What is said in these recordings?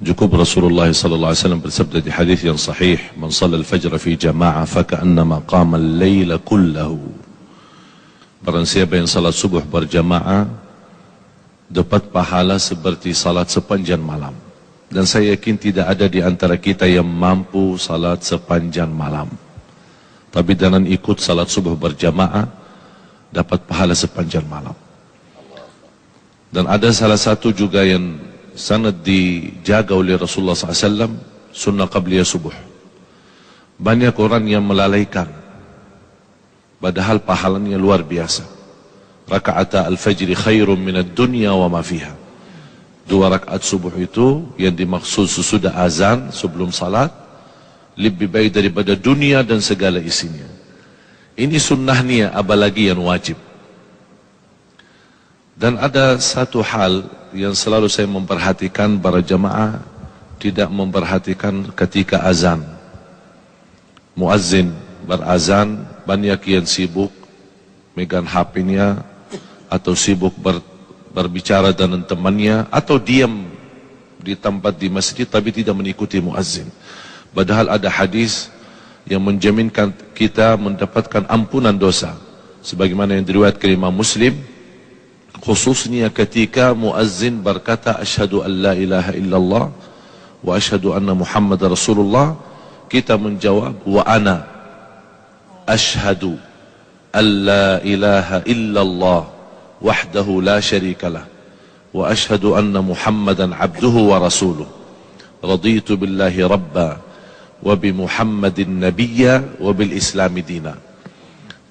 Cukup Rasulullah sallallahu alaihi wasallam bersabda di hadis yang sahih, "Man shalla al-fajr fi jama'ah fa ka'annama qama al-laila kullahu." Barang siapa yang salat subuh berjamaah dapat pahala seperti salat sepanjang malam. Dan saya yakin tidak ada di antara kita yang mampu salat sepanjang malam. Tapi dengan ikut salat subuh berjamaah dapat pahala sepanjang malam. Dan ada salah satu juga yang sangat dijaga oleh Rasulullah SAW, sunnah qabliyah subuh. Banyak orang yang melalaikan, padahal pahalanya luar biasa. Raka'ata al-fajri khairun minad dunya wa ma fiha. 2 rakaat subuh itu yang dimaksud sesudah azan sebelum salat lebih baik daripada dunia dan segala isinya. Ini sunnahnya, apalagi yang wajib. Dan ada satu hal yang selalu saya memperhatikan, para jamaah tidak memperhatikan ketika azan. Muazzin berazan, banyak yang sibuk megang HP-nya atau sibuk berbicara dengan temannya atau diam di tempat di masjid tapi tidak mengikuti muazzin. Padahal ada hadis yang menjaminkan kita mendapatkan ampunan dosa, sebagaimana yang diriwayatkan Imam Muslim, khususnya ketika muazzin berkata asyhadu an la ilaha illallah wa asyhadu anna Muhammadar Rasulullah, kita menjawab wa ana asyhadu an la ilaha illallah wahdahu la syarikalah wa asyhadu anna Muhammadan abduhu wa rasuluh raditu billahi rabba wa bi Muhammadin nabiyya wa bil islami dina.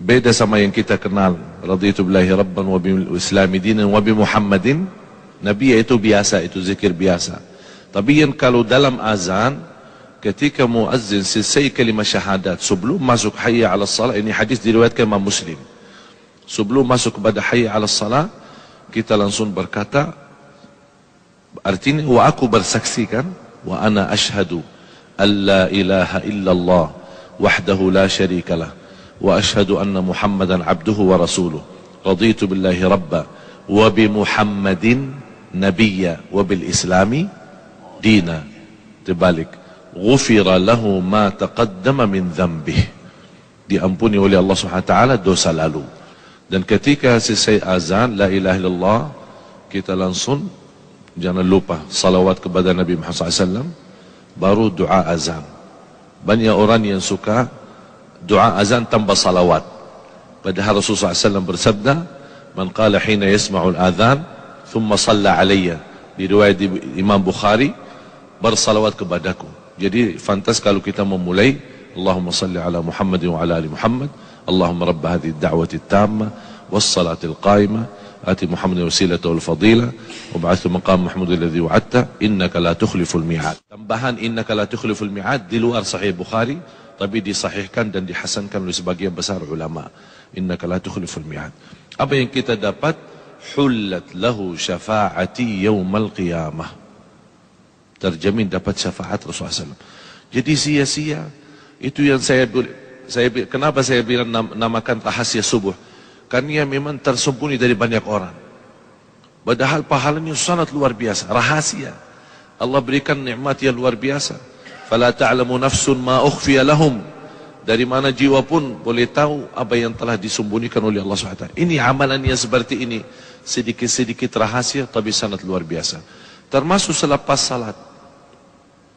Beda sama yang kita kenal, raditu billahi rabban wa bil islami dinan wa bi Muhammadin nabiyya, itu biasa, itu zikir biasa. Tapi yang kalau dalam azan ketika muazzin selesai kalimah syahadat sebelum masuk hayya 'alas salat, ini hadis diriwayatkan Imam Muslim. Sebelum masuk kepada hayya 'alas salat, kita langsung berkata, artinya wa aku bersaksikan, wa ana asyhadu an la ilaha illallah wahdahu la syarikalah wa asyhadu anna Muhammadan abduhu wa rasuluh raditu billahi rabba wa bi Muhammadin nabiyya wa bil islami dina. Terbalik, ghufira lahu ma taqaddama min dhanbih, diampuni oleh Allah Subhanahu wa taala dosa lalu. Dan ketika selesai azan la ilaha illallah, kita langsung jangan lupa salawat kepada Nabi Muhammad SAW, baru doa azan. Banyak orang yang suka doa azan tanpa salawat, padahal Rasulullah SAW bersabda, man qala hina yasma'ul adhan thumma salla alayya, di riwayat Imam Bukhari, bersalawat kepadaku. Jadi fantas kalau kita memulai Allahumma salli ala Muhammad wa ala ali Muhammad, Allahumma rabb hadhihi ad-da'wati at-tamma was-salati al-qa'imah ati Muhammadin wasilata wal fadila wa ba'athu maqam Muhammad alladhi wa'adta innaka la tukhliful mi'ad. Tambahan innaka la tukhliful mi'ad di luar sahih Bukhari, tapi disahihkan dan dihasankan oleh sebagian besar ulama. Innaka la tukhliful mi'ad. Apa yang kita dapat? Hullat lahu syafa'ati yaumal qiyamah. Terjamin dapat syafaat Rasulullah SAW. Jadi sia-sia. Itu yang kenapa saya bilang namakan rahasia subuh. Karena memang tersembunyi dari banyak orang. Padahal pahalanya sangat luar biasa. Rahasia. Allah berikan nikmat yang luar biasa. Fala ta'lamu nafsun ma ukhfiya lahum. Dari mana jiwa pun boleh tahu apa yang telah disembunyikan oleh Allah SWT. Ini amalan yang seperti ini, sedikit-sedikit rahasia tapi sangat luar biasa. Termasuk selepas salat,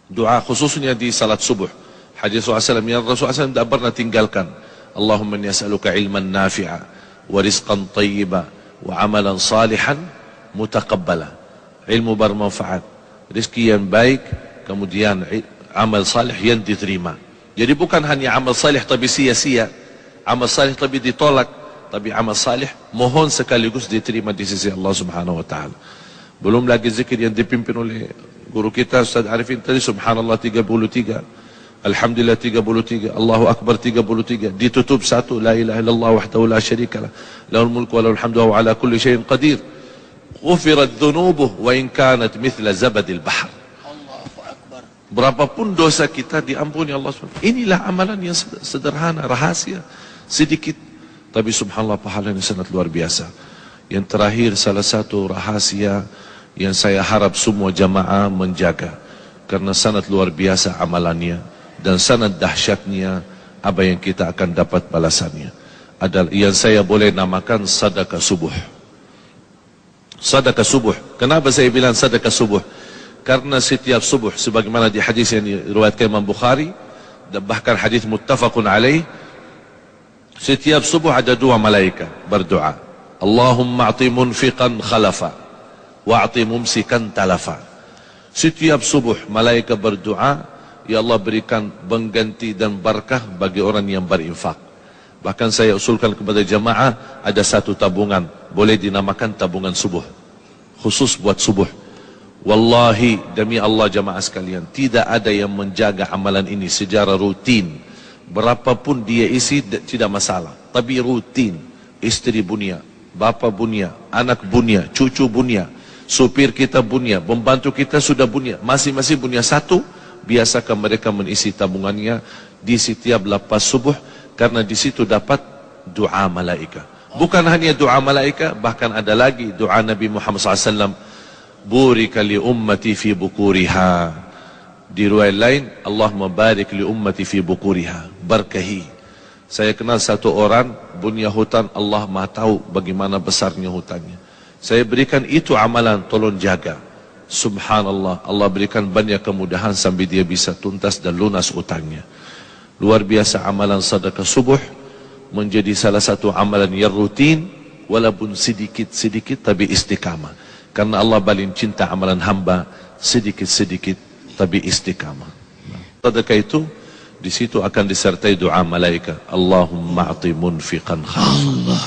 doa khususnya di salat subuh. Hadis Rasulullah SAW yang Rasulullah SAW tidak pernah tinggalkan. Allahumma inni as'aluka ilman nafi'a wa rizqan tayyiba wa amalan salihan mutaqabbala. Ilmu bermanfaat, rezeki yang baik, kemudian amal salih yang diterima. Jadi bukan hanya amal salih tapi sia-sia, amal salih tapi ditolak, tapi amal salih mohon sekaligus diterima di sisi Allah Subhanahu wa taala. Belum lagi zikir yang dipimpin oleh guru kita Ustaz Arifin tadi, subhanallah 33, alhamdulillah 33, Allahu akbar 33, ditutup satu la ilaha illallah wahdahu la syarikalah lahul mulku wa lahul hamdu wa ala kulli syai'in qadir. Ghufirat dhunubuh wa in kanat mithla zabadil bahr. Berapapun dosa kita diampuni Allah SWT. Inilah amalan yang sederhana, rahasia, sedikit, tapi subhanallah pahalanya sangat luar biasa. Yang terakhir, salah satu rahasia yang saya harap semua jamaah menjaga. karena sangat luar biasa amalannya dan sangat dahsyatnya apa yang kita akan dapat balasannya. Adalah yang saya boleh namakan sedekah subuh. Sedekah subuh. Kenapa saya bilang sedekah subuh? Karena setiap subuh sebagaimana di hadis yang diriwayatkan Imam Bukhari dan bahkan hadis muttafaqun alaih, setiap subuh ada dua malaikat berdoa. Allahumma a'ti munfiqan khalafa wa'ti mumsikan talafa. Setiap subuh malaikat berdoa, ya Allah berikan pengganti dan barakah bagi orang yang berinfak. Bahkan saya usulkan kepada jamaah ada satu tabungan, boleh dinamakan tabungan subuh, khusus buat subuh. Wallahi demi Allah jamaah sekalian, tidak ada yang menjaga amalan ini secara rutin. Berapapun dia isi tidak masalah, tapi rutin. Istri bunia, bapa bunia, anak bunia, cucu bunia, supir kita bunia, pembantu kita sudah bunia, masing-masing bunia satu. Biasakan mereka mengisi tabungannya di setiap lepas subuh, karena di situ dapat doa malaikat. Bukan hanya doa malaikat, bahkan ada lagi doa Nabi Muhammad SAW. Burika li ummati fi bukuriha. Di riwayat lain, Allah membarik li ummati fi bukuriha. Berkahi. Saya kenal satu orang punya hutan, Allah Maha tahu bagaimana besarnya hutannya. Saya berikan itu amalan, tolong jaga. Subhanallah, Allah berikan banyak kemudahan sampai dia bisa tuntas dan lunas hutangnya. Luar biasa amalan sedekah subuh menjadi salah satu amalan yang rutin, walaupun sedikit-sedikit tapi istiqamah. Karena Allah paling cinta amalan hamba sedikit-sedikit tapi istiqamah. Sedekah itu di situ akan disertai doa malaikat. Allahumma a'ti munfiqan khalafa.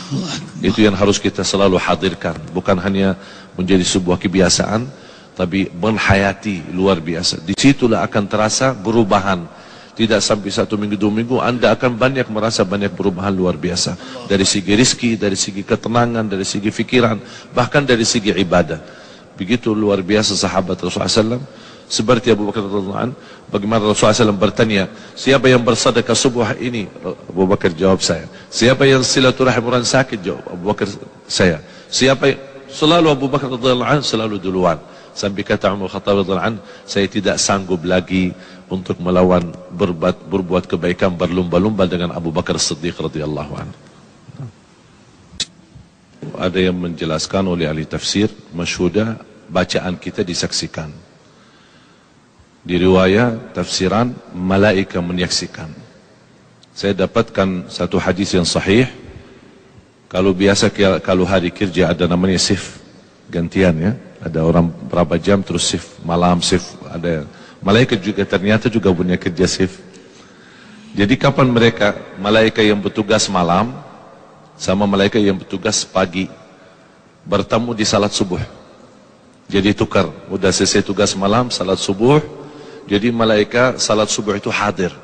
Itu yang harus kita selalu hadirkan, bukan hanya menjadi sebuah kebiasaan, tapi menghayati luar biasa. Di situlah akan terasa perubahan. Tidak sampai 1 minggu 2 minggu, Anda akan banyak merasa banyak perubahan luar biasa. Dari segi rezeki, dari segi ketenangan, dari segi fikiran, bahkan dari segi ibadah. Begitu luar biasa sahabat Rasulullah SAW. Seperti Abu Bakar radhiyallahu anhu, bagaimana Rasulullah SAW bertanya, siapa yang bersedekah subuh ini? Abu Bakar jawab saya. Siapa yang silaturahim orang sakit? Jawab Abu Bakar saya. Siapa selalu Abu Bakar radhiyallahu anhu selalu duluan. Sampai kata Umar Khattab radhiyallahu anhu, saya tidak sanggup lagi untuk melawan berbuat kebaikan berlumba-lumba dengan Abu Bakar Siddiq radhiyallahu anhu. Ada yang menjelaskan oleh ahli tafsir, masyhudah bacaan kita disaksikan. Di riwayat tafsiran malaikat menyaksikan. Saya dapatkan satu hadis yang sahih. Kalau biasa kalau hari kerja ada namanya shift gantian ya. Ada orang berapa jam terus shift malam shift, ada malaikat juga ternyata juga punya kerja shift. Jadi kapan mereka malaikat yang bertugas malam sama malaikat yang bertugas pagi bertemu di salat subuh. Jadi tukar, udah selesai tugas malam salat subuh. Jadi malaikat salat subuh itu hadir.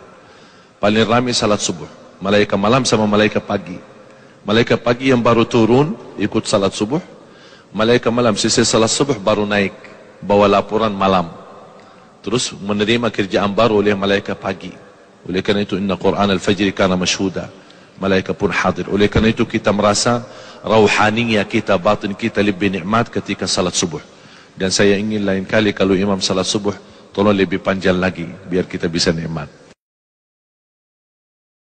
Paling ramai salat subuh. Malaikat malam sama malaikat pagi. Malaikat pagi yang baru turun ikut salat subuh. Malaikat malam selesai salat subuh baru naik bawa laporan malam. Terus menerima kerjaan baru oleh malaikat pagi. Oleh karena itu inna Quran al-Fajr kana mashhuda. Malaikat pun hadir. Oleh karena itu kita merasa rauhaniyah kita, batin kita lebih nikmat ketika salat subuh. Dan saya ingin lain kali kalau imam salat subuh tolong lebih panjang lagi biar kita bisa nikmat.